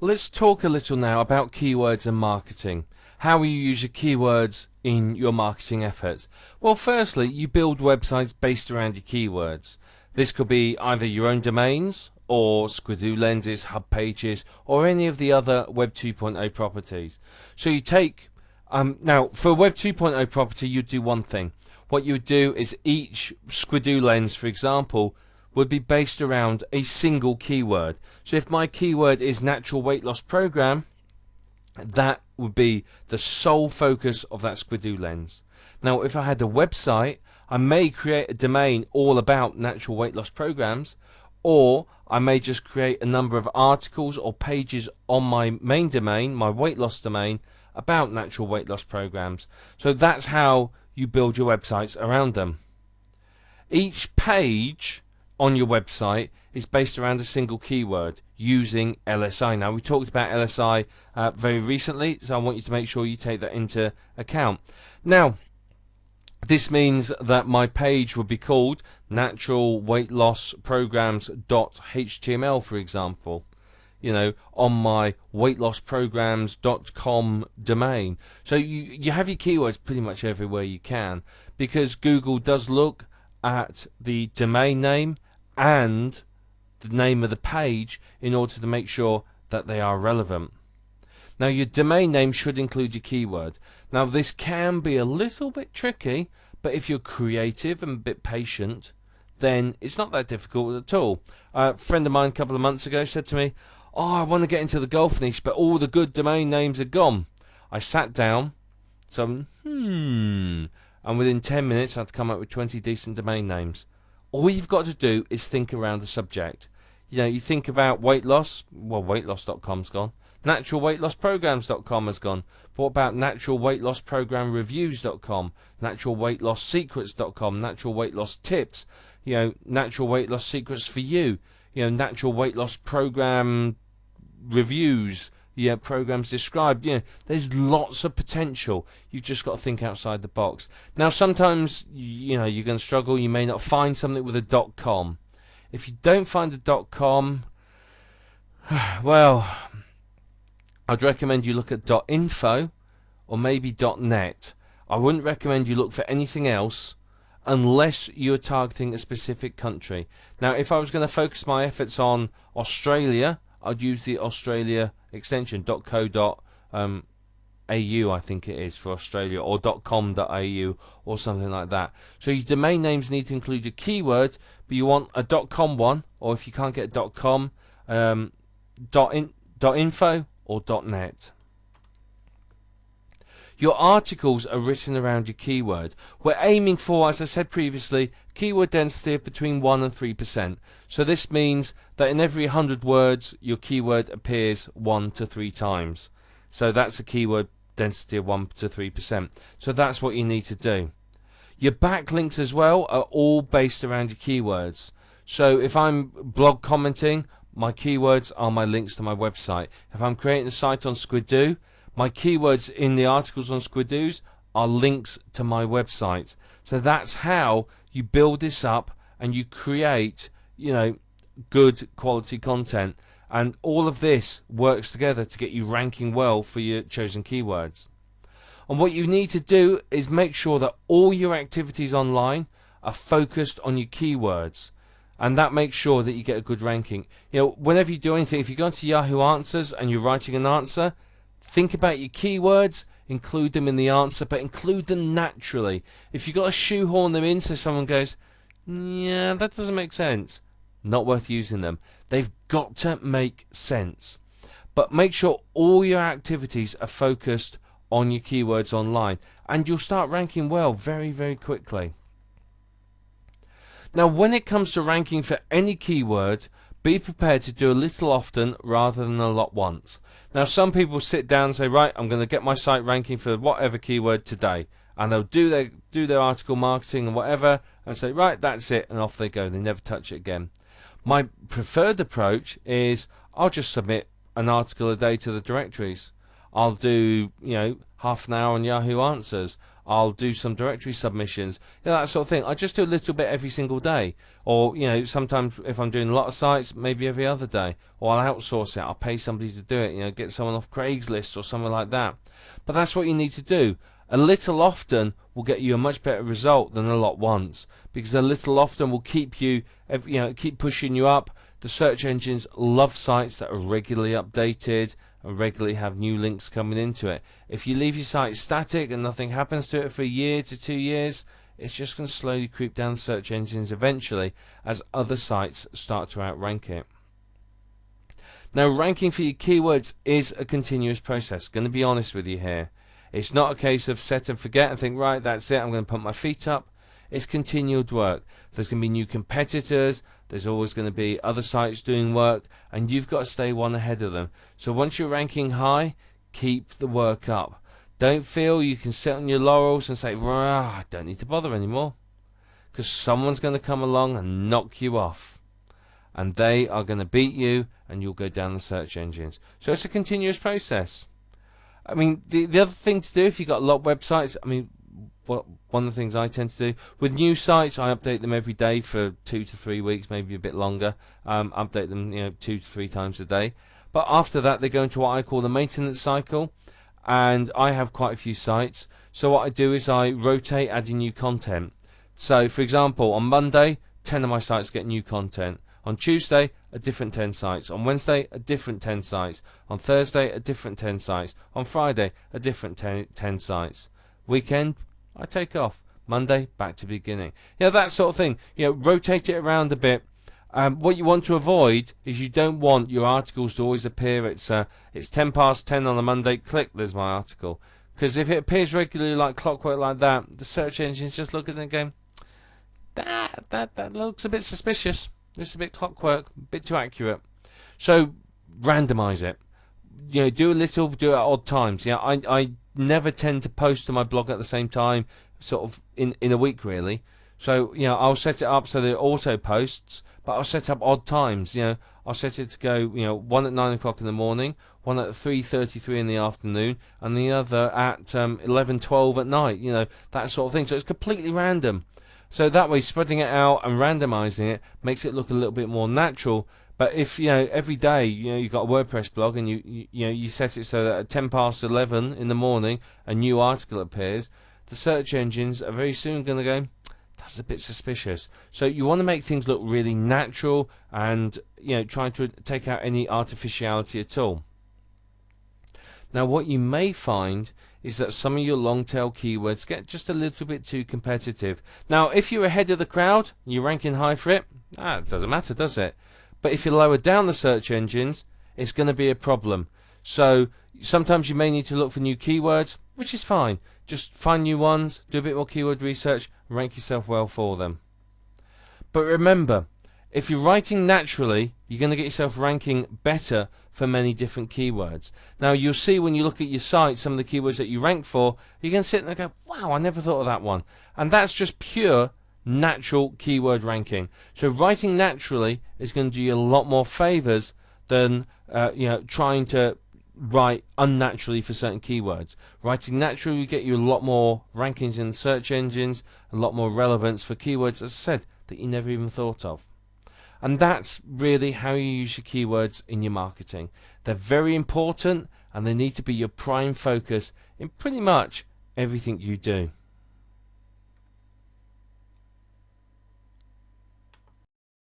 Let's talk a little now about keywords and marketing. How will you use your keywords in your marketing efforts? Well, firstly, you build websites based around your keywords. This could be either your own domains or Squidoo lenses, hub pages, or any of the other Web 2.0 properties. So you take, now for Web 2.0 property, you'd do one thing. What you would do is each Squidoo lens, for example, would be based around a single keyword. So if my keyword is natural weight loss program, that would be the sole focus of that Squidoo lens. Now if I had a website, I may create a domain all about natural weight loss programs, or I may just create a number of articles or pages on my main domain, my weight loss domain, about natural weight loss programs. So that's how you build your websites around them. Each page on your website is based around a single keyword using LSI. Now we talked about LSI very recently, so I want you to make sure you take that into account. Now this means that my page would be called natural weight loss programs.html, for example, you know, on my weightlossprograms.com domain. So you have your keywords pretty much everywhere you can, because Google does look at the domain name and the name of the page in order to make sure that they are relevant. Now your domain name should include your keyword. Now this can be a little bit tricky, but if you're creative and a bit patient, then it's not that difficult at all. A friend of mine a couple of months ago said to me, "Oh, I want to get into the golf niche, but all the good domain names are gone." I sat down, and within 10 minutes I'd come up with 20 decent domain names. All you've got to do is think around the subject. You know, you think about weight loss, well, weightloss.com's gone. Naturalweightlossprograms.com has gone. But what about naturalweightlossprogramreviews.com, naturalweightlasssecrets.com, natural weight loss tips, you know, natural weight loss secrets for you, you know, natural weight loss program reviews, yeah, programs described. You know, there's lots of potential. You've just got to think outside the box. Now sometimes, you know, you're going to struggle. You may not find something with a .com. If you don't find a .com, well, I'd recommend you look at .info or maybe .net. I wouldn't recommend you look for anything else unless you're targeting a specific country. Now if I was going to focus my efforts on Australia, I'd use the Australia extension .co.au, I think it is, for Australia, or .com.au or something like that. So your domain names need to include your keyword, but you want a .com one, or if you can't get .com, .info or .net. Your articles are written around your keyword. We're aiming for, as I said previously, keyword density of between 1 and 3%. So this means that in every 100 words, your keyword appears 1 to 3 times. So that's a keyword density of 1 to 3%. So that's what you need to do. Your backlinks as well are all based around your keywords. So if I'm blog commenting, my keywords are my links to my website. If I'm creating a site on Squidoo, my keywords in the articles on Squidoo's are links to my website. So that's how you build this up and you create, you know, good quality content. And all of this works together to get you ranking well for your chosen keywords. And what you need to do is make sure that all your activities online are focused on your keywords. And that makes sure that you get a good ranking. You know, whenever you do anything, if you go into Yahoo Answers and you're writing an answer, think about your keywords, include them in the answer, but include them naturally. If you've got to shoehorn them in so someone goes, yeah, that doesn't make sense, not worth using them. They've got to make sense. But make sure all your activities are focused on your keywords online, and you'll start ranking well very, very quickly. Now, when it comes to ranking for any keyword, be prepared to do a little often rather than a lot once. Now, some people sit down and say, right, I'm going to get my site ranking for whatever keyword today. And they'll do their article marketing and whatever and say, right, that's it. And off they go. They never touch it again. My preferred approach is I'll just submit an article a day to the directories. I'll do, you know, half an hour on Yahoo Answers. I'll do some directory submissions, that sort of thing. I just do a little bit every single day, or sometimes if I'm doing a lot of sites, maybe every other day, or I'll outsource it. I'll pay somebody to do it, get someone off Craigslist or something like that. But that's what you need to do. A little often will get you a much better result than a lot once, because a little often will keep you, keep pushing you up. The search engines love sites that are regularly updated and regularly have new links coming into it. If you leave your site static and nothing happens to it for a year to 2 years, it's just going to slowly creep down the search engines eventually as other sites start to outrank it. Now, ranking for your keywords is a continuous process. Going to be honest with you here. It's not a case of set and forget and think, right, that's it, I'm going to put my feet up. It's continued work. There's going to be new competitors. There's always going to be other sites doing work, and you've got to stay one ahead of them. So once you're ranking high, keep the work up. Don't feel you can sit on your laurels and say, I don't need to bother anymore, because someone's going to come along and knock you off, and they are going to beat you, and you'll go down the search engines. So it's a continuous process. I mean, the other thing to do if you've got a lot of websites, one of the things I tend to do with new sites, I update them every day for 2 to 3 weeks, maybe a bit longer. Update them 2 to 3 times a day. But after that, they go into what I call the maintenance cycle, and I have quite a few sites. So what I do is I rotate adding new content. So for example, on Monday, 10 of my sites get new content. On Tuesday, a different 10 sites. On Wednesday, a different 10 sites. On Thursday, a different 10 sites. On Friday, a different 10 sites. Weekend, I take off. Monday, back to beginning. That sort of thing. Rotate it around a bit. What you want to avoid is you don't want your articles to always appear. It's 10 past 10 on a Monday. Click, there's my article. Because if it appears regularly like clockwork like that, the search engines just look at it and go, that looks a bit suspicious. It's a bit clockwork, a bit too accurate. So randomize it. Do a little, do it at odd times. I never tend to post to my blog at the same time, sort of in a week really. So I'll set it up so that it auto posts, but I'll set up odd times. I'll set it to go one at 9 o'clock in the morning, one at 3:33 in the afternoon, and the other at 11:12 at night. That sort of thing. So it's completely random. So that way, spreading it out and randomizing it makes it look a little bit more natural. But if every day you've got a WordPress blog and you set it so that at 10 past 11 in the morning a new article appears, the search engines are very soon going to go, that's a bit suspicious. So you want to make things look really natural and trying to take out any artificiality at all. Now what you may find is that some of your long tail keywords get just a little bit too competitive. Now if you're ahead of the crowd, you're ranking high for it, it doesn't matter, does it? But if you're lower down the search engines, it's going to be a problem. So sometimes you may need to look for new keywords, which is fine. Just find new ones, do a bit more keyword research, rank yourself well for them. But remember, if you're writing naturally, you're going to get yourself ranking better for many different keywords. Now you'll see when you look at your site some of the keywords that you rank for, you can sit there and go, wow, I never thought of that one. And that's just pure natural keyword ranking. So writing naturally is going to do you a lot more favors than trying to write unnaturally for certain keywords. Writing naturally will get you a lot more rankings in the search engines, a lot more relevance for keywords, as I said, that you never even thought of. And that's really how you use your keywords in your marketing. They're very important and they need to be your prime focus in pretty much everything you do.